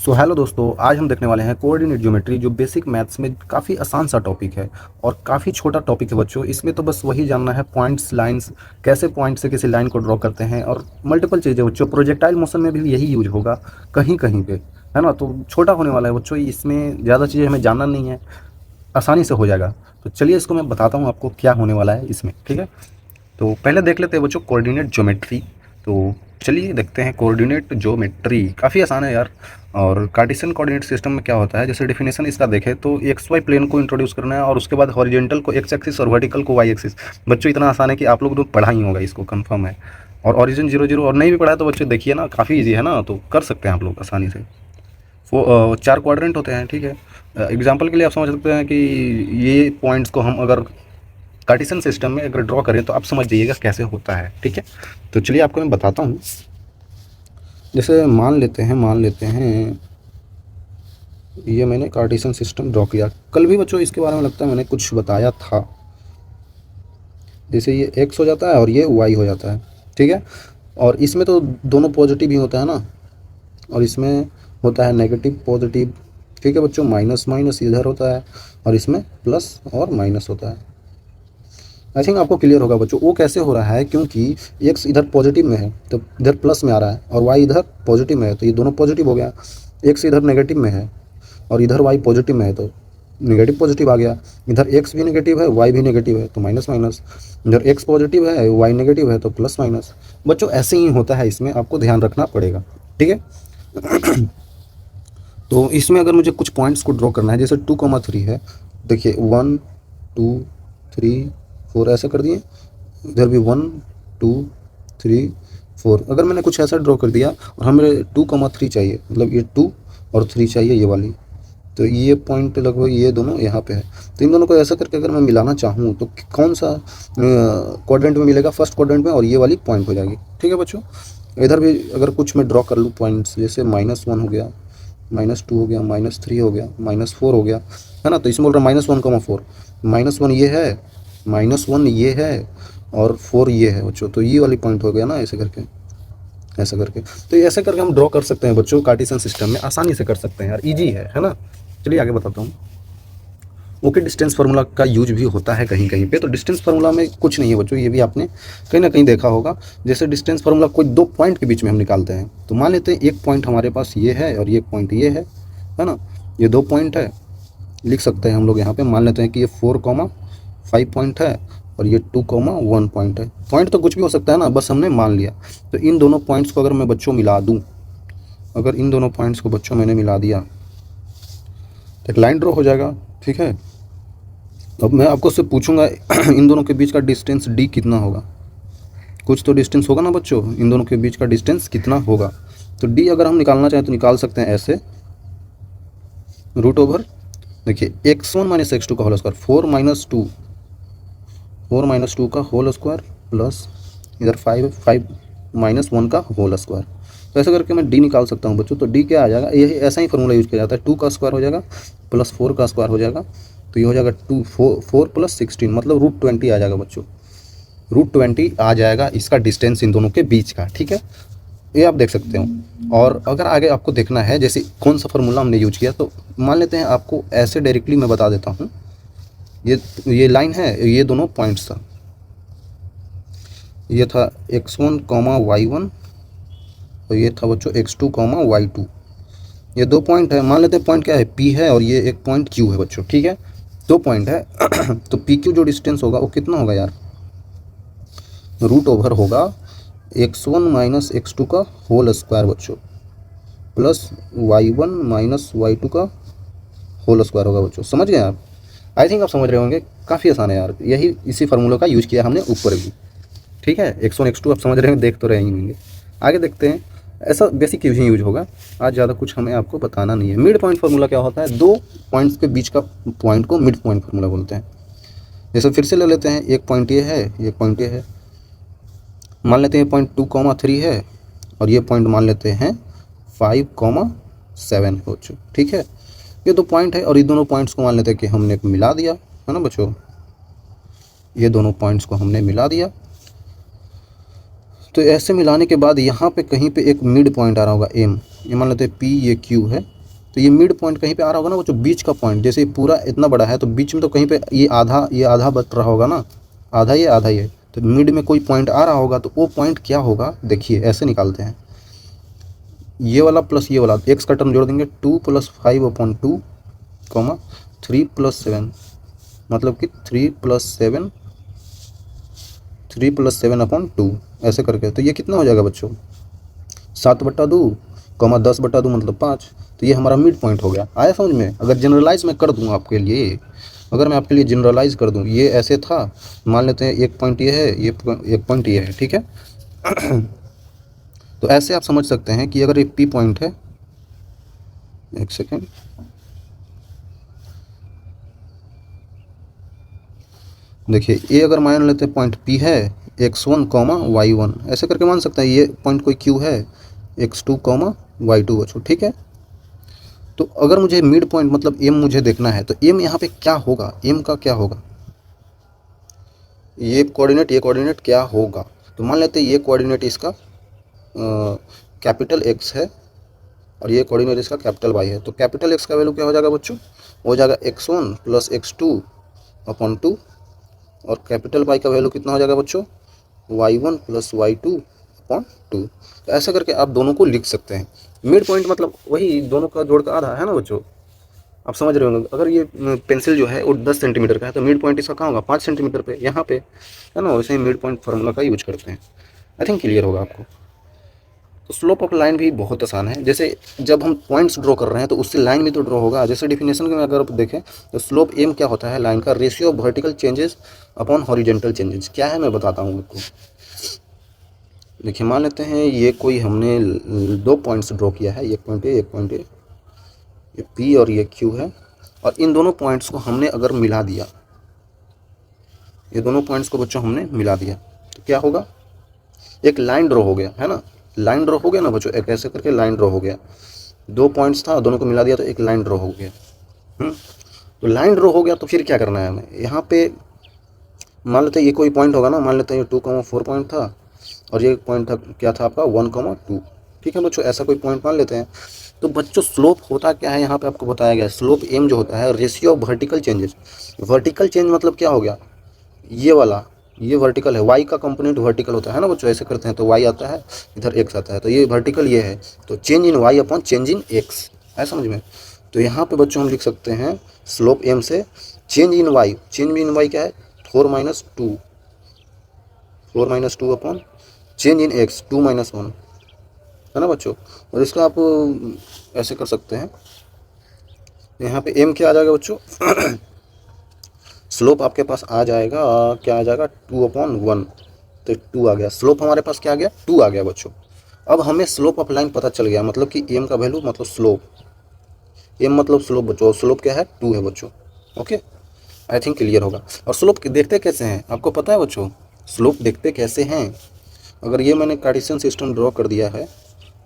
So hello दोस्तों, आज हम देखने वाले हैं कोऑर्डिनेट ज्योमेट्री, जो बेसिक मैथ्स में काफ़ी आसान सा टॉपिक है और काफ़ी छोटा टॉपिक है बच्चों। इसमें तो बस वही जानना है पॉइंट्स, लाइंस, कैसे पॉइंट से किसी लाइन को ड्रॉ करते हैं और मल्टीपल चीज़ें बच्चों। प्रोजेक्टाइल मोशन में भी यही यूज होगा कहीं कहीं पे, है ना। तो छोटा होने वाला है बच्चों, इसमें ज़्यादा चीज़ें हमें जानना नहीं है, आसानी से हो जाएगा। तो चलिए इसको मैं बताता हूँ आपको क्या होने वाला है इसमें, ठीक है। तो पहले देख लेते हैं बच्चों कोऑर्डिनेट ज्योमेट्री। तो चलिए देखते हैं कोऑर्डिनेट ज्योमेट्री, काफ़ी आसान है यार। और कार्टेशियन कोऑर्डिनेट सिस्टम में क्या होता है, जैसे डेफिनेशन इसका देखें तो एक्स वाई प्लेन को इंट्रोड्यूस करना है और उसके बाद हॉरिजेंटल को एक्स एक्सिस और वर्टिकल को वाई एक्सिस। बच्चों इतना आसान है कि आप लोग तो पढ़ा ही होगा, इसको कंफर्म है। और ओरिजिन जीरो जीरो, और नहीं भी पढ़ा है तो बच्चे देखिए ना, काफ़ी ईजी है ना, तो कर सकते हैं आप लोग आसानी से। वो चार क्वाड्रेंट होते हैं, ठीक है। एग्जाम्पल के लिए आप समझ सकते हैं कि ये पॉइंट्स को हम अगर कार्टेशियन सिस्टम में अगर ड्रॉ करें तो आप समझ जाइएगा कैसे होता है, ठीक है। तो चलिए आपको मैं बताता हूँ। जैसे मान लेते हैं ये मैंने कार्टेशियन सिस्टम ड्रॉ किया। कल भी बच्चों इसके बारे में लगता है मैंने कुछ बताया था। जैसे ये एक्स हो जाता है और ये वाई हो जाता है, ठीक है। और इसमें तो दोनों पॉजिटिव ही होता है ना, और इसमें होता है नेगेटिव पॉजिटिव, ठीक है बच्चों। माइनस माइनस इधर होता है और इसमें प्लस और माइनस होता है। आई थिंक आपको क्लियर होगा बच्चों वो कैसे हो रहा है, क्योंकि एक्स इधर पॉजिटिव में है तो इधर प्लस में आ रहा है, और वाई इधर पॉजिटिव में है तो ये दोनों पॉजिटिव हो गया। एक्स इधर नेगेटिव में है और इधर वाई पॉजिटिव में है तो नेगेटिव पॉजिटिव आ गया। इधर एक्स भी नेगेटिव है, वाई भी नेगेटिव है तो माइनस माइनस। इधर एक्स पॉजिटिव है, वाई नेगेटिव है तो प्लस माइनस। बच्चों ऐसे ही होता है, इसमें आपको ध्यान रखना पड़ेगा, ठीक है। तो इसमें अगर मुझे कुछ पॉइंट्स को ड्रॉ करना है, जैसे 2,3 है, देखिए 1 2 3 4 ऐसा कर दिए। इधर भी 1 2 3 4। अगर मैंने कुछ ऐसा ड्रॉ कर दिया और हमें 2,3 चाहिए, मतलब ये 2 और 3 चाहिए ये वाली, तो ये पॉइंट लगभग ये दोनों यहाँ पे है। तो इन दोनों को ऐसा करके अगर मैं मिलाना चाहूँ तो कौन सा क्वाड्रेंट में मिलेगा, फर्स्ट क्वाड्रेंट में, और ये वाली पॉइंट हो जाएगी, ठीक है बच्चों। इधर भी अगर कुछ मैं ड्रॉ कर लूँ पॉइंट्स, जैसे -1 हो गया, -2 हो गया, -3 हो गया, -4 हो गया, है ना। तो इसमें बोल रहा है -1,4। -1 ये है, -1 ये है और 4 ये है बच्चों। तो ये वाली पॉइंट हो गया ना, ऐसे करके ऐसा करके। तो ये ऐसे करके हम ड्रॉ कर सकते हैं बच्चों, कार्टेशियन सिस्टम में आसानी से कर सकते हैं यार, इजी है ना। चलिए आगे बताता हूँ। ओके, डिस्टेंस फार्मूला का यूज भी होता है कहीं कहीं पे। तो डिस्टेंस फार्मूला में कुछ नहीं है बच्चों, ये भी आपने कहीं ना कहीं देखा होगा। जैसे डिस्टेंस फार्मूला कोई दो पॉइंट के बीच में हम निकालते हैं, तो मान लेते हैं एक पॉइंट हमारे पास ये है और ये पॉइंट ये है ना। ये दो पॉइंट है, लिख सकते हैं हम लोग यहाँ पे। मान लेते हैं कि ये 4,5 पॉइंट है और ये 2,1 पॉइंट है। पॉइंट तो कुछ भी हो सकता है ना, बस हमने मान लिया। तो इन दोनों पॉइंट्स को अगर मैं बच्चों मिला दूँ, अगर इन दोनों पॉइंट्स को बच्चों मैंने मिला दिया तो एक लाइन ड्रॉ हो जाएगा, ठीक है। अब मैं आपको से पूछूंगा इन दोनों के बीच का डिस्टेंस डी कितना होगा। कुछ तो डिस्टेंस होगा ना बच्चों, इन दोनों के बीच का डिस्टेंस कितना होगा। तो डी अगर हम निकालना चाहें तो निकाल सकते हैं ऐसे, रूट ओवर, देखिए x1 माइनस x2 का होल स्क्वायर, 4 - 2 का होल स्क्वायर प्लस इधर 5 - 1 का होल स्क्वायर। तो ऐसा करके मैं डी निकाल सकता हूँ बच्चों। तो डी क्या आ जाएगा, यही ऐसा ही फॉर्मूला यूज किया जाता है। 2 का स्क्वायर हो जाएगा प्लस 4 का स्क्वायर हो जाएगा, तो ये हो जाएगा 4 + 16, मतलब √20 आ जाएगा बच्चों। √20 आ जाएगा इसका डिस्टेंस इन दोनों के बीच का, ठीक है। ये आप देख सकते हो। और अगर आगे आपको देखना है जैसे कौन सा फार्मूला हमने यूज किया, तो मान लेते हैं आपको ऐसे डायरेक्टली मैं बता देता हूँ। ये लाइन है, ये दोनों पॉइंट्स था, ये था x1, y1 और ये था बच्चों x2, y2। ये दो पॉइंट है, मान लेते हैं पॉइंट क्या है, P है, और ये एक पॉइंट Q है बच्चों, ठीक है। दो पॉइंट है तो PQ जो डिस्टेंस होगा वो कितना होगा यार, रूट ओवर होगा x1 माइनस x2 का होल स्क्वायर बच्चों, प्लस y1 माइनस y2 का होल स्क्वायर होगा बच्चों। समझ गए आप? आई थिंक आप समझ रहे होंगे, काफ़ी आसान है यार। यही इसी फार्मूला का यूज किया हमने ऊपर भी, ठीक है। x1 x2 आप समझ रहे हैं, देख तो रहे ही होंगे। आगे देखते हैं, ऐसा बेसिक ही यूज होगा। आज ज़्यादा कुछ हमें आपको बताना नहीं है। मिड पॉइंट फार्मूला क्या होता है, दो पॉइंट्स के बीच का पॉइंट को मिड पॉइंट फार्मूला बोलते हैं। जैसे फिर से ले लेते हैं, एक पॉइंट ये है, एक पॉइंट ये है। मान लेते हैं पॉइंट 2,3 है और ये पॉइंट मान लेते हैं 5,7 हो चुका, ठीक है। ये दो पॉइंट है और ये दोनों पॉइंट्स को मान लेते हैं कि हमने मिला दिया, है ना बच्चों। ये दोनों पॉइंट्स को हमने मिला दिया तो ऐसे मिलाने के बाद यहाँ पे कहीं पे एक मिड पॉइंट आ रहा होगा एम, ये मान लेते हैं पी, ये क्यू है, तो ये मिड पॉइंट कहीं पे आ रहा होगा ना वो जो बीच का पॉइंट, जैसे पूरा इतना बड़ा है तो बीच में तो कहीं पे ये आधा बच रहा होगा ना, आधा ये, तो मिड में कोई पॉइंट आ रहा होगा, तो वो पॉइंट क्या होगा देखिए ऐसे निकालते हैं, ये वाला प्लस ये वाला एक्स का टर्म जोड़ देंगे, 2 + 5/2, 3 + 7, मतलब कि 3 + 7/2 ऐसे करके, तो ये कितना हो जाएगा बच्चों 7/2, 10/2 मतलब 5। तो ये हमारा मिड पॉइंट हो गया। आया समझ में? अगर जनरलाइज मैं कर दूँ आपके लिए, अगर मैं आपके लिए जनरलाइज कर दूँ, ये ऐसे था, मान लेते हैं एक पॉइंट ये है, ये एक पॉइंट ये है, ठीक है। तो ऐसे आप समझ सकते हैं कि अगर ये पी पॉइंट है, एक सेकेंड, देखिए ये अगर मान लेते हैं पॉइंट पी है, x1, y1 ऐसे करके मान सकते हैं, ये पॉइंट कोई q है, x2, y2 बच्चों, ठीक है। तो अगर मुझे मिड पॉइंट मतलब m मुझे देखना है, तो m यहाँ पे क्या होगा, m का क्या होगा, ये कोऑर्डिनेट क्या होगा। तो मान लेते हैं ये कोऑर्डिनेट इसका कैपिटल X है और ये कोऑर्डिनेट इसका कैपिटल Y है। तो कैपिटल X का वैल्यू क्या हो जाएगा बच्चों, हो जाएगा x1 + x2/2, और कैपिटल Y का वैल्यू कितना हो जाएगा बच्चों, y1 + y2/2। तो ऐसा करके आप दोनों को लिख सकते हैं। मिड पॉइंट मतलब वही दोनों का जोड़ का आधा है ना बच्चों, आप समझ रहे होंगे। अगर ये पेंसिल जो है वो 10 सेंटीमीटर का है, तो मिड पॉइंट इसका कहाँ होगा, 5 सेंटीमीटर पे, यहाँ पे है ना। वैसे ही मिड पॉइंट फार्मूला का यूज करते हैं। आई थिंक क्लियर होगा आपको। तो स्लोप ऑफ लाइन भी बहुत आसान है। जैसे जब हम पॉइंट्स ड्रॉ कर रहे हैं तो उससे लाइन भी तो ड्रॉ होगा। जैसे डिफिनेशन में अगर आप देखें तो स्लोप एम क्या होता है, लाइन का ratio of vertical changes upon horizontal changes. क्या है मैं बताता हूँ आपको। देखिए मान लेते हैं ये कोई हमने 2 पॉइंट्स ड्रॉ किया है, एक पॉइंट ए, एक पॉइंट ए, ये पी और ये क्यू है, और इन दोनों पॉइंट्स को हमने अगर मिला दिया, ये दोनों पॉइंट्स को बच्चों हमने मिला दिया, तो क्या होगा, एक लाइन ड्रॉ हो गया, है ना। लाइन ड्रॉ हो गया ना बच्चों, एक ऐसे करके लाइन ड्रॉ हो गया। 2 पॉइंट्स था, दोनों को मिला दिया तो एक लाइन ड्रॉ हो गया। तो लाइन ड्रॉ हो गया तो फिर क्या करना है हमें, यहाँ पे मान लेते हैं ये कोई पॉइंट होगा ना, मान लेते हैं ये 2,4 पॉइंट था, और ये पॉइंट था क्या था आपका 1,2, ठीक है बच्चों। ऐसा कोई पॉइंट मान लेते हैं। तो बच्चों स्लोप होता क्या है, यहाँ पे आपको बताया गया है। स्लोप एम जो होता है ratio of vertical changes. Vertical change मतलब क्या हो गया, ये वाला, ये वर्टिकल है, y का कंपोनेंट वर्टिकल होता है ना बच्चों। ऐसे करते हैं तो y आता है, इधर x आता है, तो ये वर्टिकल ये है, तो change in y upon change in x है, समझ में। तो यहाँ पे बच्चों हम लिख सकते हैं स्लोप m से change in y, change in y क्या है 4 - 2 अपॉन चेंज इन x 2 - 1 है ना बच्चों। और इसका आप ऐसे कर सकते हैं, यहाँ पे m क्या आ जाएगा बच्चों स्लोप आपके पास आ जाएगा, क्या आ जाएगा 2/1, तो 2 आ गया। स्लोप हमारे पास क्या आ गया, 2 आ गया बच्चों। अब हमें स्लोप ऑफ लाइन पता चल गया, मतलब कि m का वैल्यू मतलब स्लोप, m मतलब स्लोप बच्चों, स्लोप क्या है 2 है बच्चों। ओके, आई थिंक क्लियर होगा। और स्लोप देखते कैसे हैं आपको पता है बच्चों, स्लोप देखते कैसे हैं। अगर ये मैंने कार्टेशियन सिस्टम ड्रॉ कर दिया है,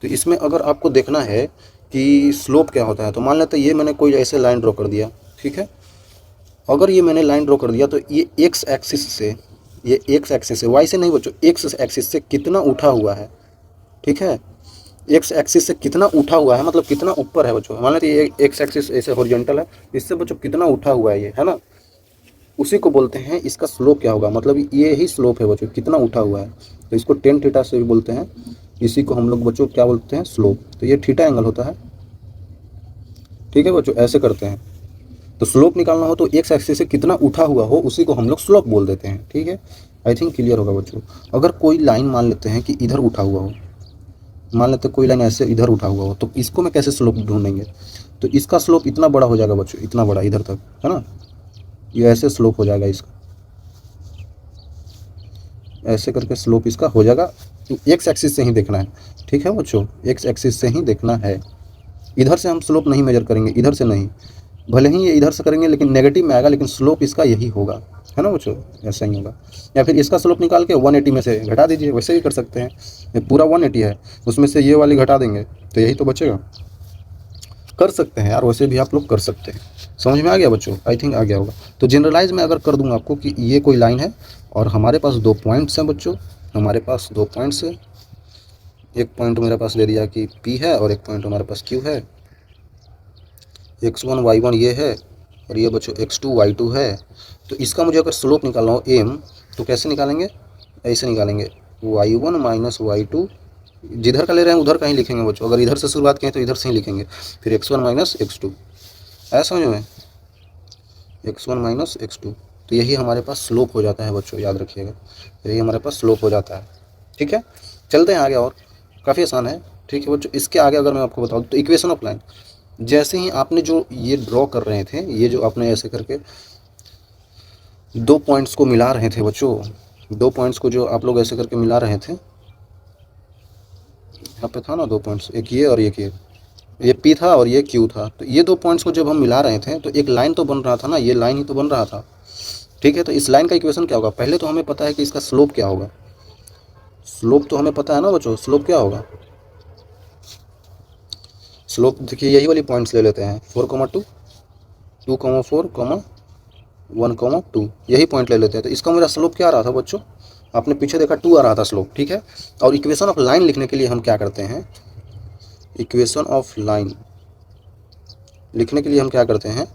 तो इसमें अगर आपको देखना है कि स्लोप क्या होता है, तो मान लेते हैं ये मैंने कोई ऐसे लाइन ड्रॉ कर दिया, ठीक है। अगर ये मैंने लाइन ड्रॉ कर दिया तो ये एक्स एक्सिस से, ये एक्स एक्सिस से, वाई से नहीं बच्चों, एक्स एक्सिस से कितना उठा हुआ है, ठीक है। एक्स एक्सिस से कितना उठा हुआ है मतलब कितना ऊपर है बच्चों। मान लेते ये एक्स एक्सिस ऐसे हॉरिजॉन्टल है, इससे बच्चों कितना उठा हुआ है ये, है ना। उसी को बोलते हैं, इसका स्लोप क्या होगा, मतलब ये ही स्लोप है बच्चों, कितना उठा हुआ है। तो इसको टेन थीटा से भी बोलते हैं। इसी को हम लोग बच्चों क्या बोलते हैं, स्लोप। तो ये थीटा एंगल होता है, ठीक है बच्चों। ऐसे करते हैं। तो स्लोप निकालना हो तो एक्स एक्सिस से कितना उठा हुआ हो उसी को हम लोग स्लोप बोल देते हैं, ठीक है। आई थिंक क्लियर होगा बच्चों। अगर कोई लाइन मान लेते हैं कि इधर उठा हुआ हो, मान लेते हैं कोई लाइन ऐसे इधर उठा हुआ हो, तो इसको मैं कैसे स्लोप ढूंढेंगे। तो इसका स्लोप इतना बड़ा हो जाएगा बच्चों, इतना बड़ा इधर तक, है ना। ये ऐसे स्लोप हो जाएगा इसका, ऐसे करके स्लोप इसका हो जाएगा। तो एक्स एक्सिस से ही देखना है, ठीक है बच्चों, एक्स एक्सिस से ही देखना है। इधर से हम स्लोप नहीं मेजर करेंगे, इधर से नहीं, भले ही ये इधर से करेंगे लेकिन नेगेटिव में आएगा, लेकिन स्लोप इसका यही होगा, है ना बच्चों। ऐसा ही होगा। या फिर इसका स्लोप निकाल के 180 में से घटा दीजिए, वैसे ही कर सकते हैं। ये पूरा 180 है, उसमें से ये वाली घटा देंगे तो यही तो बचेगा। कर सकते हैं यार, वैसे भी आप लोग कर सकते हैं। समझ में आ गया बच्चों, आई थिंक आ गया होगा। तो जनरलाइज में अगर कर दूंगा आपको कि ये कोई लाइन है और हमारे पास 2 पॉइंट्स हैं बच्चों, हमारे पास 2 पॉइंट्स है, एक पॉइंट मेरे पास दे दिया कि P है और एक पॉइंट हमारे पास Q है। x1 y1 ये है और ये बच्चों x2 y2 है। तो इसका मुझे अगर स्लोप निकालना हो m, तो कैसे निकालेंगे, ऐसे निकालेंगे y1 माइनस y2, जिधर का ले रहे हैं उधर का ही लिखेंगे बच्चों। अगर इधर से शुरुआत करें तो इधर से ही लिखेंगे, फिर x1 माइनस x2, ऐसा समझ में, x1 माइनस x2। तो यही हमारे पास स्लोप हो जाता है बच्चों, याद रखिएगा, यही हमारे पास स्लोप हो जाता है। ठीक है, चलते हैं आगे, और काफ़ी आसान है। ठीक है बच्चों, इसके आगे अगर मैं आपको बताऊँ तो इक्वेशन ऑफ लाइन, जैसे ही आपने जो ये ड्रॉ कर रहे थे, ये जो आपने ऐसे करके 2 पॉइंट्स को मिला रहे थे बच्चों, 2 पॉइंट्स को जो आप लोग ऐसे करके मिला रहे थे, यहाँ पे था ना 2 पॉइंट्स, एक ये और एक ये P था और ये Q था। तो ये 2 पॉइंट्स को जब हम मिला रहे थे तो एक लाइन तो बन रहा था ना, ये लाइन ही तो बन रहा था। ठीक है, तो इस लाइन का इक्वेशन क्या होगा, पहले तो हमें पता है कि इसका स्लोप क्या होगा, स्लोप तो हमें पता है ना बच्चों, स्लोप क्या होगा, स्लोप देखिए यही वाली पॉइंट्स ले लेते हैं, 4,2, 2,4, 1,2, यही पॉइंट ले लेते हैं। तो इसका मेरा स्लोप क्या आ रहा था बच्चों, आपने पीछे देखा 2 आ रहा था स्लोप। ठीक है, और इक्वेशन ऑफ लाइन लिखने के लिए हम क्या करते हैं, इक्वेशन ऑफ लाइन लिखने के लिए हम क्या करते हैं,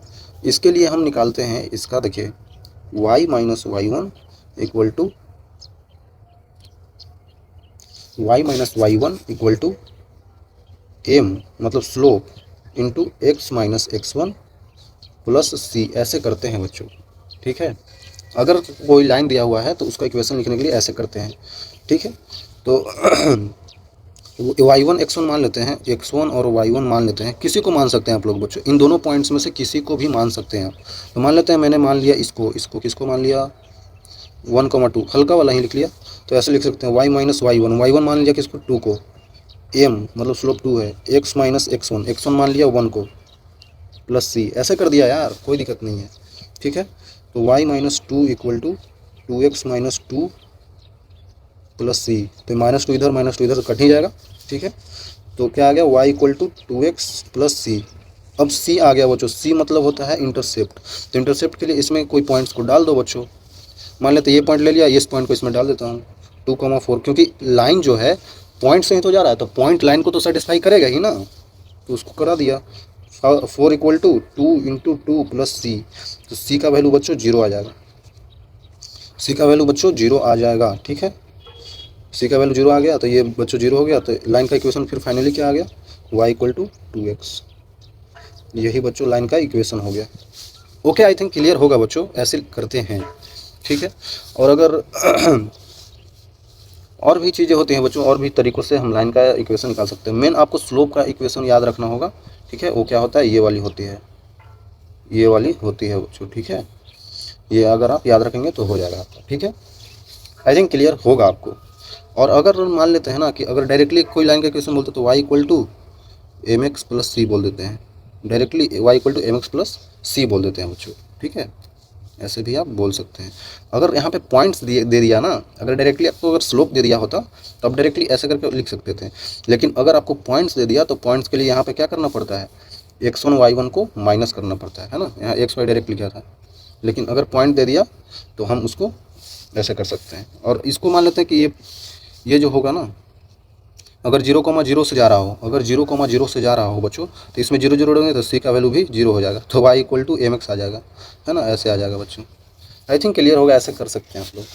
इसके लिए हम निकालते हैं इसका, देखिए y minus y1 equal to m, मतलब slope into x minus x1 plus c, ऐसे करते हैं बच्चों। ठीक है, अगर कोई लाइन दिया हुआ है तो उसका इक्वेशन लिखने के लिए ऐसे करते हैं। ठीक है, तो y1 x1 मान लेते हैं, x1 और y1 मान लेते हैं, किसी को मान सकते हैं आप लोग बच्चों, इन दोनों पॉइंट्स में से किसी को भी मान सकते हैं आप। तो मान लेते हैं, मैंने मान लिया इसको किसको मान लिया, 1,2, हल्का वाला ही लिख लिया। तो ऐसे लिख सकते हैं y माइनस y1 मान लिया किसको, 2 को, m मतलब स्लोप 2 है, x माइनस x1 मान लिया 1 को, प्लस c, ऐसे कर दिया यार, कोई दिक्कत नहीं है। ठीक है, तो y minus 2 equal to 2x minus 2 plus c, तो माइनस 2 इधर माइनस 2 इधर कट ही जाएगा। ठीक है, तो क्या आ गया, y equal to 2x plus c। अब c आ गया बच्चों, c मतलब होता है इंटरसेप्ट। तो इंटरसेप्ट के लिए इसमें कोई पॉइंट्स को डाल दो बच्चों, मान लेते ये पॉइंट ले लिया, इस पॉइंट को इसमें डाल देता हूँ 2,4, क्योंकि लाइन जो है पॉइंट से ही तो जा रहा है, तो पॉइंट लाइन को तो सेटिस्फाई करेगा ही ना, तो उसको करा दिया। 4 equal to 2 into 2 plus C, तो सी का वैल्यू बच्चों 0 आ जाएगा, सी का वैल्यू बच्चों 0 आ जाएगा। ठीक है, सी का वैल्यू 0 आ गया, तो ये बच्चों 0 हो गया, तो लाइन का इक्वेशन फिर फाइनली क्या आ गया, y इक्वल टू 2x, यही बच्चों लाइन का इक्वेशन हो गया। ओके, आई थिंक क्लियर होगा बच्चों, ऐसे करते हैं। ठीक है, और अगर और भी चीज़ें होती हैं बच्चों, और भी तरीक़ों से हम लाइन का इक्वेशन निकाल सकते हैं। मेन आपको स्लोप का इक्वेशन याद रखना होगा। ठीक है, वो क्या होता है, ये वाली होती है, ये वाली होती है बच्चों। ठीक है, ये अगर आप याद रखेंगे तो हो जाएगा आपका। ठीक है, आई थिंक क्लियर होगा आपको। और अगर मान लेते हैं ना कि अगर डायरेक्टली कोई लाइन का इक्वेशन बोलते तो y equal to m x plus C बोल देते हैं, directly y equal to m x plus C बोल देते हैं बच्चों। ठीक है, ऐसे भी आप बोल सकते हैं। अगर यहाँ पे पॉइंट्स दे दिया ना, अगर डायरेक्टली आपको अगर स्लोप दे दिया होता तो आप डायरेक्टली ऐसे करके लिख सकते थे, लेकिन अगर आपको पॉइंट्स दे दिया तो पॉइंट्स के लिए यहाँ पे क्या करना पड़ता है, x1 y1 को माइनस करना पड़ता है ना, यहाँ x y डायरेक्ट लिखा था, लेकिन अगर पॉइंट दे दिया तो हम उसको ऐसे कर सकते हैं। और इसको मान लेते हैं कि ये जो होगा ना, अगर 0,0 से जा रहा हो, अगर 0,0 से जा रहा हो बच्चों, तो इसमें 0 0 होंगे तो सी का वैल्यू भी 0 हो जाएगा, तो y equal to m x आ जाएगा, है ना, ऐसे आ जाएगा बच्चों। आई थिंक क्लियर होगा, ऐसे कर सकते हैं आप लोग।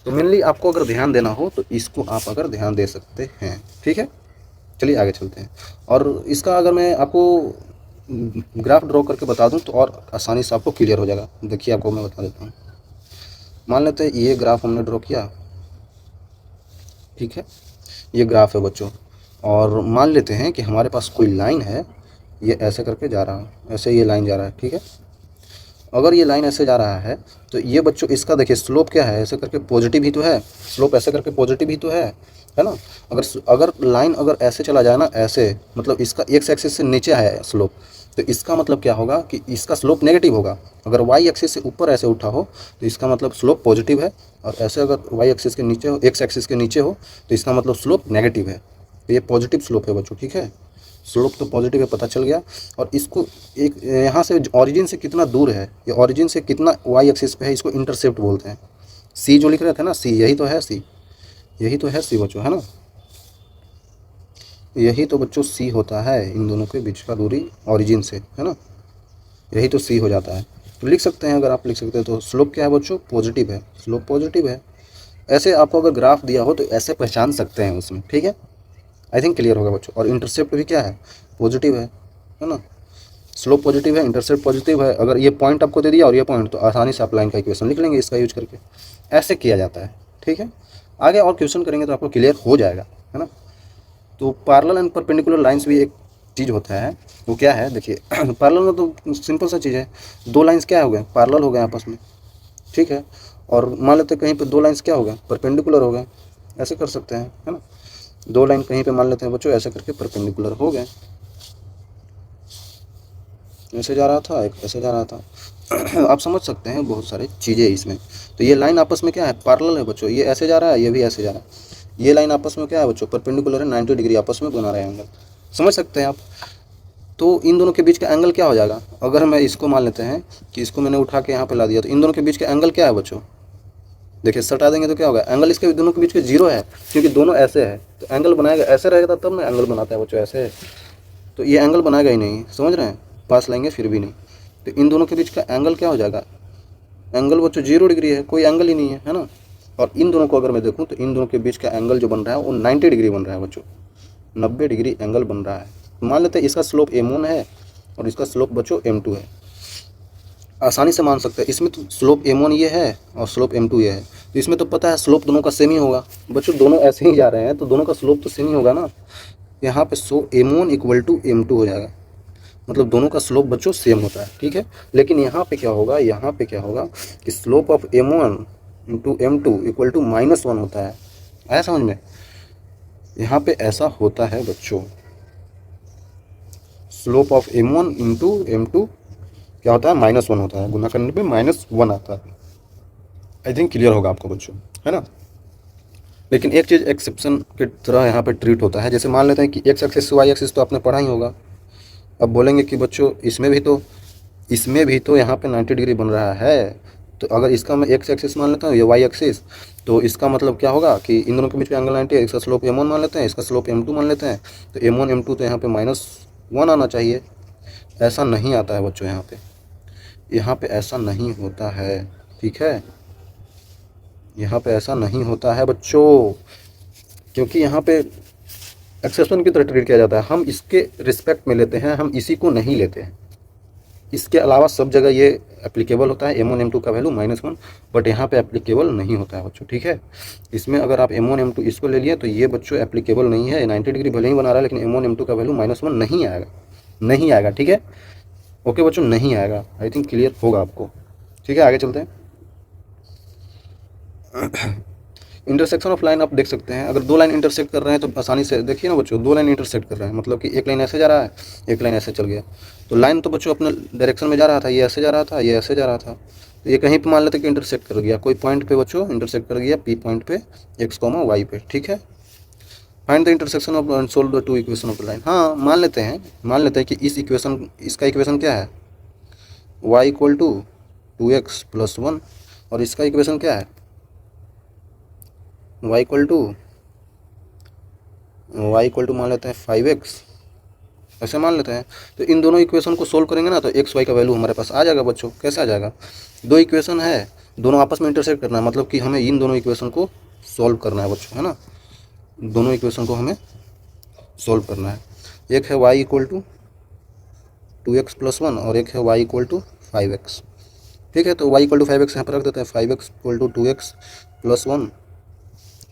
तो मेनली आपको अगर ध्यान देना हो तो इसको आप अगर ध्यान दे सकते हैं। ठीक है, चलिए आगे चलते हैं। और इसका अगर मैं आपको ग्राफ ड्रॉ करके बता दूं तो और आसानी से आपको क्लियर हो जाएगा। देखिए आपको मैं बता देता हूँ, मान लेते हैं ये ग्राफ हमने ड्रॉ किया। ठीक है, ये ग्राफ है बच्चों, और मान लेते हैं कि हमारे पास कोई लाइन है, ये ऐसे करके जा रहा है, ऐसे ये लाइन जा रहा है। ठीक है, अगर ये लाइन ऐसे जा रहा है तो ये बच्चों इसका देखिए स्लोप क्या है, ऐसे करके पॉजिटिव ही तो है, स्लोप ऐसे करके पॉजिटिव ही तो है ना। अगर लाइन अगर ऐसे चला जाए ना, ऐसे मतलब इसका एक्स एक्सिस से नीचे है स्लोप, तो इसका मतलब क्या होगा कि इसका स्लोप नेगेटिव होगा। अगर वाई एक्सिस से ऊपर ऐसे उठा हो तो इसका मतलब स्लोप पॉजिटिव है, और ऐसे अगर वाई एक्सिस के नीचे हो, एक्स एक्सिस के नीचे हो, तो इसका मतलब स्लोप नेगेटिव है। तो ये पॉजिटिव स्लोप है बच्चों। ठीक है, स्लोप तो पॉजिटिव है, पता चल गया। और इसको एक यहाँ से ऑरिजिन से कितना दूर है, ये ऑरिजिन से कितना वाई एक्सिस पे है, इसको इंटरसेप्ट बोलते हैं। सी जो लिख रहे थे ना, सी यही तो है, सी यही तो है सी बच्चों, है ना, यही तो बच्चों सी होता है इन दोनों के बीच का दूरी ओरिजिन से, है ना, यही तो सी हो जाता है। तो लिख सकते हैं, अगर आप लिख सकते हैं तो स्लोप क्या है बच्चों, पॉजिटिव है, स्लोप पॉजिटिव है। ऐसे आपको अगर ग्राफ दिया हो तो ऐसे पहचान सकते हैं उसमें, ठीक है, आई थिंक क्लियर होगा बच्चों। और इंटरसेप्ट भी क्या है, पॉजिटिव है ना, स्लोप पॉजिटिव है, इंटरसेप्ट पॉजिटिव है। अगर ये पॉइंट आपको दे दिया और ये पॉइंट, तो आसानी से आप लाइन का इक्वेशन लिख लेंगे इसका यूज करके। ऐसे किया जाता है, ठीक है। आगे और क्वेश्चन करेंगे तो आपको क्लियर हो जाएगा, है ना। तो पैरेलल एंड परपेंडिकुलर लाइंस भी एक चीज़ होता है, वो क्या है देखिए पैरेलल में तो सिंपल सा चीज़ है, दो लाइंस क्या हो गए, पैरेलल हो गए आपस में, ठीक है। और मान लेते हैं कहीं पे दो लाइंस क्या हो गए, परपेंडिकुलर हो गए, ऐसे कर सकते हैं, है ना। दो लाइन कहीं पे मान लेते हैं बच्चों ऐसे करके परपेंडिकुलर हो गए, ऐसे जा रहा था, एक ऐसे जा रहा था आप समझ सकते हैं बहुत सारे चीज़ें इसमें। तो ये लाइन आपस में क्या है, पैरेलल है बच्चों, ये ऐसे जा रहा है, ये भी ऐसे जा रहा है। ये लाइन आपस में क्या है बच्चों, परपेंडिकुलर है, 90 डिग्री आपस में बना रहे हैं एंगल, समझ सकते हैं आप। तो इन दोनों के बीच का एंगल क्या हो जाएगा, अगर मैं इसको मान लेते हैं कि इसको मैंने उठा के यहाँ पे ला दिया, तो इन दोनों के बीच का एंगल क्या है बच्चों, देखिए सटा देंगे तो क्या होगा, एंगल इसके दोनों के बीच के जीरो है, क्योंकि दोनों ऐसे है। तो एंगल बनाएगा ऐसे रहेगा तब ना एंगल बनाता है बच्चों, ऐसे। तो ये एंगल बनाएगा ही नहीं, समझ रहे हैं, पास लाएंगे फिर भी नहीं। तो इन दोनों के बीच का एंगल क्या हो जाएगा, एंगल बच्चों 0 डिग्री है, कोई एंगल ही नहीं है ना। और इन दोनों को अगर मैं देखूँ तो इन दोनों के बीच का एंगल जो बन रहा है वो 90 डिग्री बन रहा है बच्चों, 90 डिग्री एंगल बन रहा है। मान लेते हैं इसका स्लोप m1 है और इसका स्लोप बच्चों m2 है, आसानी से मान सकते हैं। इसमें तो स्लोप m1 ये है और स्लोप m2 ये है, तो इसमें तो पता है स्लोप दोनों का सेम ही होगा बच्चों, दोनों ऐसे ही जा रहे हैं तो दोनों का स्लोप तो सेम ही होगा ना। यहाँ पे m1 इक्वल टू m2 हो जाएगा, मतलब दोनों का स्लोप बच्चों सेम होता है, ठीक है। लेकिन यहाँ पे क्या होगा, यहाँ पे क्या होगा कि slope of m1 into m2 equal to -1 होता है, आया समझ में। यहाँ पे ऐसा होता है बच्चों, slope of m1 into m2 क्या होता है, -1 होता है, गुना करने पे -1 आता है। आई थिंक क्लियर होगा आपको बच्चों, है ना। लेकिन एक चीज़ एक्सेप्शन की तरह यहाँ पे ट्रीट होता है, जैसे मान लेते हैं कि x एक्सिस y एक्सिस तो आपने पढ़ा ही होगा। अब बोलेंगे कि बच्चों इसमें भी तो यहाँ पे 90 डिग्री बन रहा है, तो अगर इसका मैं x एक्सिस मान लेता हूँ, ये y एक्सिस, तो इसका मतलब क्या होगा कि इन दोनों के बीच में एंगल 90 है, इसका स्लोप m1 मान लेते हैं, इसका स्लोप m2 मान लेते हैं, तो m1 m2 तो यहाँ पे -1 आना चाहिए। ऐसा नहीं आता है बच्चों, यहाँ पे ऐसा नहीं होता है, ठीक है, यहाँ पे ऐसा नहीं होता है बच्चों, क्योंकि यहाँ पे एक्सेप्शन की तरह ट्रीट किया जाता है, हम इसके रिस्पेक्ट में लेते हैं, हम इसी को नहीं लेते हैं। इसके अलावा सब जगह ये एप्लीकेबल होता है, m1 m2 का वैल्यू -1, बट यहाँ पे एप्लीकेबल नहीं होता है बच्चों, ठीक है। इसमें अगर आप m1 m2 इसको ले लिए तो ये बच्चों एप्लीकेबल नहीं है, 90 डिग्री भले ही बना रहा है, लेकिन m1 m2 का वैल्यू -1 नहीं आएगा, नहीं आएगा, ठीक है। ओके बच्चों, नहीं आएगा, आई थिंक क्लियर होगा आपको, ठीक है। आगे चलते हैं। इंटरसेक्शन ऑफ लाइन आप देख सकते हैं, अगर दो लाइन इंटरसेक्ट कर रहे हैं तो आसानी से देखिए ना बच्चों, दो लाइन इंटरसेक्ट कर रहे हैं, मतलब कि एक लाइन ऐसे जा रहा है, एक लाइन ऐसे चल गया, तो लाइन तो बच्चों अपने डायरेक्शन में जा रहा था, ये ऐसे जा रहा था, ये ऐसे जा रहा था, तो ये कहीं पे मान लेते कि इंटरसेक्ट कर गया, कोई पॉइंट पे बच्चों इंटरसेक्ट कर गया, P पॉइंट पे x, y पे, ठीक है। Find the intersection of and solve the two equation of the line. हाँ, मान लेते हैं कि इस इक्वेशन, इसका इक्वेशन क्या है, y इक्वल टू 2x + 1, और इसका इक्वेशन क्या है, y इक्वल टू मान लेते हैं 5x, ऐसे मान लेते हैं। तो इन दोनों इक्वेशन को सोल्व करेंगे ना, तो x y का वैल्यू हमारे पास आ जाएगा बच्चों। कैसे आ जाएगा, दो इक्वेशन है, दोनों आपस में इंटरसेक्ट करना है, मतलब कि हमें इन दोनों इक्वेशन को सोल्व करना है बच्चों, है ना। दोनों इक्वेशन को हमें सोल्व करना है, एक है y इक्वल टू 2x + 1 और एक है y इक्वल टू 5x, ठीक है। तो y इक्वल टू 5x यहाँ पर रख देते हैं, 5x इक्वल टू 2x + 1,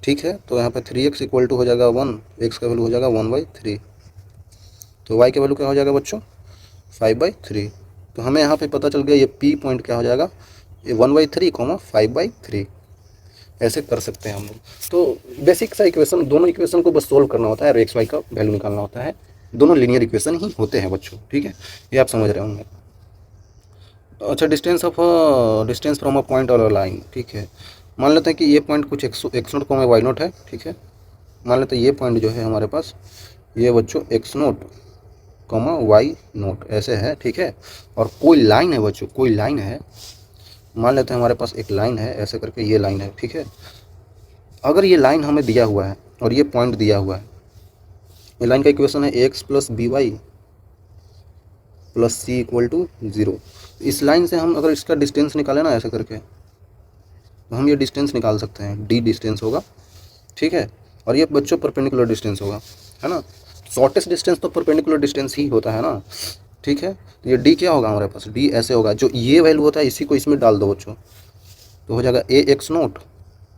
ठीक है। तो यहाँ पे 3x इक्वल टू हो जाएगा 1, x का वैल्यू हो जाएगा 1/3, तो y का वैल्यू क्या हो जाएगा बच्चों, 5/3। तो हमें यहाँ पे पता चल गया ये P पॉइंट क्या हो जाएगा, ये 1/3, 5/3, ऐसे कर सकते हैं हम लोग। तो बेसिक सा इक्वेशन, दोनों इक्वेशन को बस सोल्व करना होता है और x y का वैल्यू निकालना होता है, दोनों लीनियर इक्वेशन ही होते हैं बच्चों, ठीक है, ये आप समझ रहे होंगे। अच्छा, डिस्टेंस फ्रॉम अ पॉइंट और अ लाइन, ठीक है। मान लेते हैं कि ये पॉइंट कुछ x0, y0 है, ठीक है। मान लेते हैं ये पॉइंट जो है हमारे पास, ये बच्चों x0, y0 ऐसे है, ठीक है। और कोई लाइन है बच्चों, कोई लाइन है, मान लेते हैं हमारे पास एक लाइन है, ऐसे करके ये लाइन है, ठीक है। अगर ये लाइन हमें दिया हुआ है और ये पॉइंट दिया हुआ है, ये लाइन का इक्वेशन है x plus B y plus c equal to 0। इस लाइन से हम अगर इसका डिस्टेंस निकालें ना ऐसे करके, तो हम ये डिस्टेंस निकाल सकते हैं, डी डिस्टेंस होगा, ठीक है। और ये बच्चों परपेंडिकुलर डिस्टेंस होगा, है ना। शॉर्टेस्ट डिस्टेंस तो परपेंडिकुलर डिस्टेंस ही होता है ना, ठीक है। तो ये डी क्या होगा हमारे पास, डी ऐसे होगा, जो ये वैल्यू होता है इसी को इसमें डाल दो बच्चों, तो हो जाएगा a x naught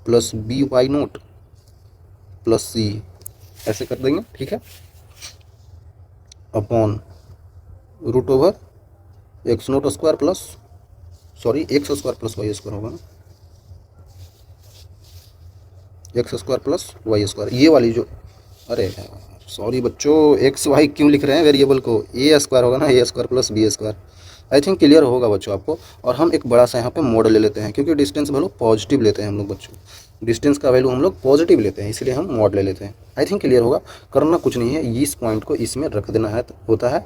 plus B y naught plus C, ऐसे कर देंगे, ठीक है, upon root over x naught square plus, sorry x square plus y square होगा ना, x square plus y square, ये वाली जो, अरे सॉरी बच्चों, एक्स वाई क्यों लिख रहे हैं वेरिएबल को, ए स्क्वायर होगा ना, a square plus b square. I think clear होगा बच्चों आपको। और हम एक बड़ा सा यहाँ पे मॉड ले लेते हैं, क्योंकि डिस्टेंस वैल्यू पॉजिटिव लेते हैं हम लोग बच्चों, डिस्टेंस का वैल्यू हम लोग पॉजिटिव लेते हैं, इसलिए हम मॉड ले लेते हैं। आई थिंक क्लियर होगा। करना कुछ नहीं है, इस पॉइंट को इसमें रख देना है, होता है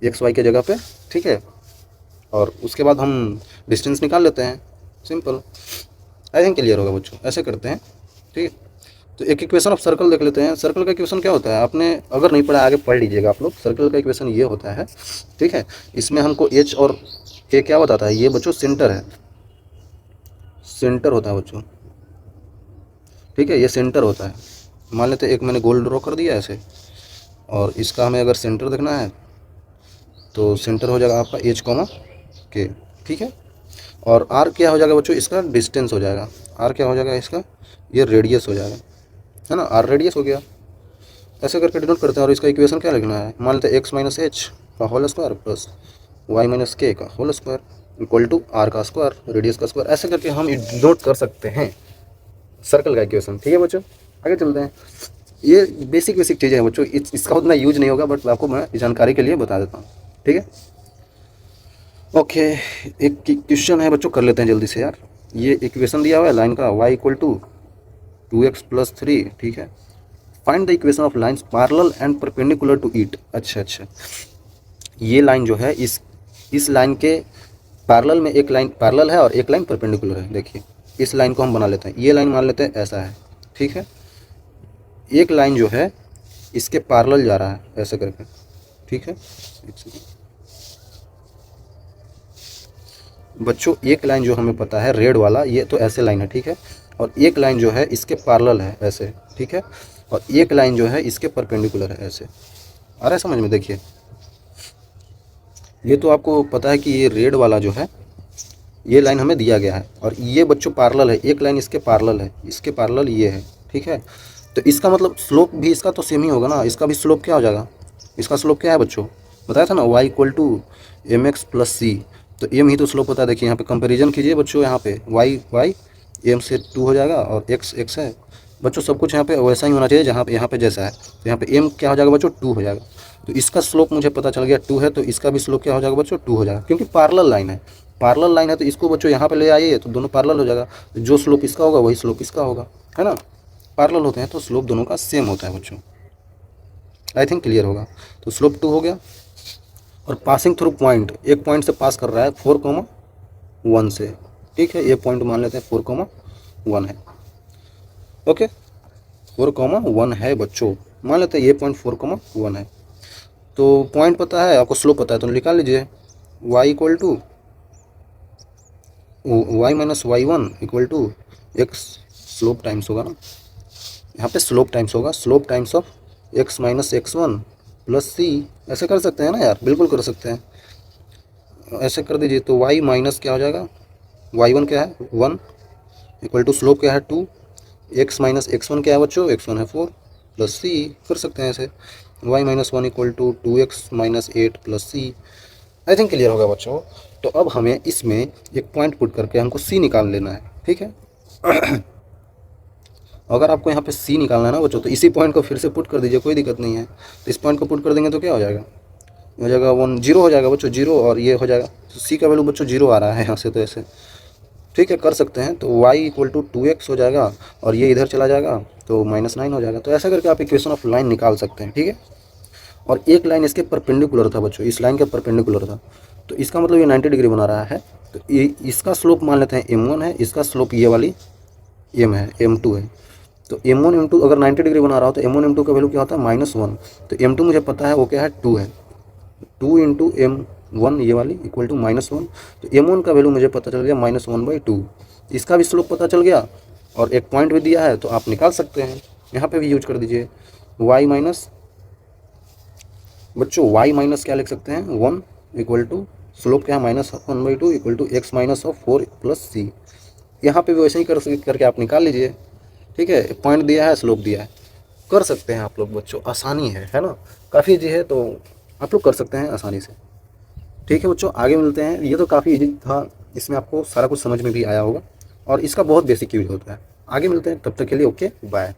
एक्स वाई के जगह पे, ठीक है। और उसके बाद हम डिस्टेंस निकाल लेते हैं, सिंपल। आई थिंक क्लियर होगा बच्चों, ऐसे करते हैं, ठीक है। तो एक इक्वेशन ऑफ सर्कल देख लेते हैं। सर्कल का इक्वेशन क्या होता है, आपने अगर नहीं पढ़ा आगे पढ़ लीजिएगा आप लोग। सर्कल का इक्वेशन ये होता है, ठीक है। इसमें हमको एच और के क्या बताता है, ये बच्चों सेंटर है, सेंटर होता है बच्चों, ठीक है, ये सेंटर होता है। मान लेते हैं एक मैंने गोल ड्रॉ कर दिया ऐसे, और इसका हमें अगर सेंटर देखना है तो सेंटर हो जाएगा आपका एच कॉमा के, ठीक है। और आर क्या हो जाएगा बच्चों, इसका डिस्टेंस हो जाएगा। आर क्या हो जाएगा इसका, ये रेडियस हो जाएगा, है ना, आर रेडियस हो गया। ऐसे करके डिनोट करते हैं। और इसका इक्वेशन क्या लिखना है, मान लेते हैं एक्स माइनस एच का whole square plus y minus k का whole square equal to r का स्क्वायर, रेडियस का स्क्वायर। ऐसे करके हम डिनोट कर सकते हैं सर्कल का इक्वेशन, ठीक है बच्चों। आगे चलते हैं। ये बेसिक चीज़ें हैं बच्चों, इसका उतना यूज नहीं होगा, बट आपको मैं जानकारी के लिए बता देता हूँ, ठीक है। ओके, एक क्वेश्चन है बच्चों, कर लेते हैं जल्दी से यार। ये इक्वेशन दिया हुआ है लाइन का, y equal to 2x plus 3, ठीक है। Find the equation of lines parallel and perpendicular to it. अच्छा, ये लाइन जो है, इस लाइन के पैरेलल में एक लाइन पैरेलल है और एक लाइन परपेंडिकुलर है। देखिए, इस लाइन को हम बना लेते हैं, ये लाइन मान लेते हैं ऐसा है, ठीक है। एक लाइन जो है इसके पैरेलल जा रहा है ऐसे करके, ठीक है। बच्चों एक लाइन जो हमें पता है रेड वाला, ये तो ऐसे लाइन है, ठीक है। और एक लाइन जो है इसके पैरेलल है ऐसे, ठीक है। और एक लाइन जो है इसके परपेंडिकुलर है ऐसे। आ रहा है समझ में, देखिए ये तो आपको पता है कि ये रेड वाला जो है, ये लाइन हमें दिया गया है, और ये बच्चों पैरेलल है, एक लाइन इसके पैरेलल है, इसके पैरेलल ये है, ठीक है। तो इसका मतलब स्लोप भी इसका तो सेम ही होगा ना। इसका भी स्लोप क्या हो जाएगा, इसका स्लोप क्या है बच्चों, बताया था ना, y equal to m x plus C. तो एम ही तो स्लोप होता है। देखिए यहाँ पे कंपैरिजन कीजिए बच्चों, यहाँ पे y एम से 2 हो जाएगा और x है बच्चों। सब कुछ यहाँ पे वैसा ही होना चाहिए जहाँ पे यहाँ पे जैसा है। तो यहाँ पे m क्या हो जाएगा बच्चों, 2 हो जाएगा। तो इसका स्लोप मुझे पता चल गया 2 है, तो इसका भी स्लोप क्या हो जाएगा बच्चों, 2 हो जाएगा, क्योंकि पैरेलल लाइन है। पैरेलल लाइन है तो इसको बच्चों यहाँ पे ले आइए तो दोनों पैरेलल हो जाएगा। जो स्लोप इसका होगा वही स्लोप इसका होगा, है ना। पैरेलल होते हैं तो स्लोप दोनों का सेम होता है बच्चों। आई थिंक क्लियर होगा। तो स्लोप 2 हो गया। और पासिंग थ्रू पॉइंट, एक पॉइंट से पास कर रहा है 4,1 से, ठीक है। ये पॉइंट मान लेते हैं 4,1 है, ओके। 4,1 है बच्चों, मान लेते हैं ये पॉइंट 4,1 है। तो पॉइंट पता है आपको, स्लोप पता है, तो निकाल लीजिए y equal to y minus y1 equal to x, slope times होगा ना, यहाँ पे स्लोप टाइम्स होगा, slope times of x minus x1 plus C. ऐसे कर सकते हैं ना यार, बिल्कुल कर सकते हैं। ऐसे कर दीजिए तो y माइनस क्या हो जाएगा, y1 क्या है 1 इक्वल टू स्लोप क्या है 2, x माइनस x1 क्या है बच्चों, x1 है 4 प्लस सी। कर सकते हैं ऐसे, y minus 1 equal to 2x minus 8 plus c. I think clear होगा बच्चों। तो अब हमें इसमें एक पॉइंट पुट करके हमको सी निकाल लेना है, ठीक है। अगर आपको यहाँ पे सी निकालना है ना बच्चों, तो इसी पॉइंट को फिर से पुट कर दीजिए, कोई दिक्कत नहीं है। तो इस पॉइंट को पुट कर देंगे तो क्या हो जाएगा, हो जाएगा 1 0 हो जाएगा बच्चों, 0, और ये हो जाएगा। तो सी का वैल्यू बच्चों 0 आ रहा है यहाँ से, तो ऐसे ठीक है कर सकते हैं। तो y इक्वल टू 2x हो जाएगा, और ये इधर चला जाएगा तो -9 हो जाएगा। तो ऐसा करके आप इक्वेशन ऑफ लाइन निकाल सकते हैं, ठीक है। और एक लाइन इसके परपेंडिकुलर था बच्चों, इस लाइन के परपेंडिकुलर था, तो इसका मतलब ये 90 डिग्री बना रहा है। तो ये इसका स्लोप मान लेते हैं m1 है, इसका स्लोप ये वाली m है, m2 है। तो m1 m2 अगर 90 डिग्री बना रहा हो तो m1 m2 का वैल्यू क्या होता है -1। तो m2 मुझे पता है वो क्या है 2 है, 2 इंटू m1 ये वाली इक्वल टू -1। तो m1 का वैल्यू मुझे पता चल गया -1/2। इसका भी स्लोप पता चल गया और एक पॉइंट भी दिया है तो आप निकाल सकते हैं, यहाँ पे भी यूज कर दीजिए। y माइनस बच्चों y माइनस क्या लिख सकते हैं 1 इक्वल टू स्लोप क्या है -1/2 equal to x minus of 4 plus c। यहाँ पे भी वैसे ही करके आप निकाल लीजिए। ठीक है, पॉइंट दिया है, स्लोप दिया है, कर सकते हैं आप लोग बच्चों, आसानी है ना, काफ़ी ईजी है, तो आप लोग कर सकते हैं आसानी से। ठीक है बच्चों, आगे मिलते हैं। ये तो काफ़ी ईजी था, इसमें आपको सारा कुछ समझ में भी आया होगा और इसका बहुत बेसिक यूज होता है। आगे मिलते हैं, तब तक के लिए ओके बाय।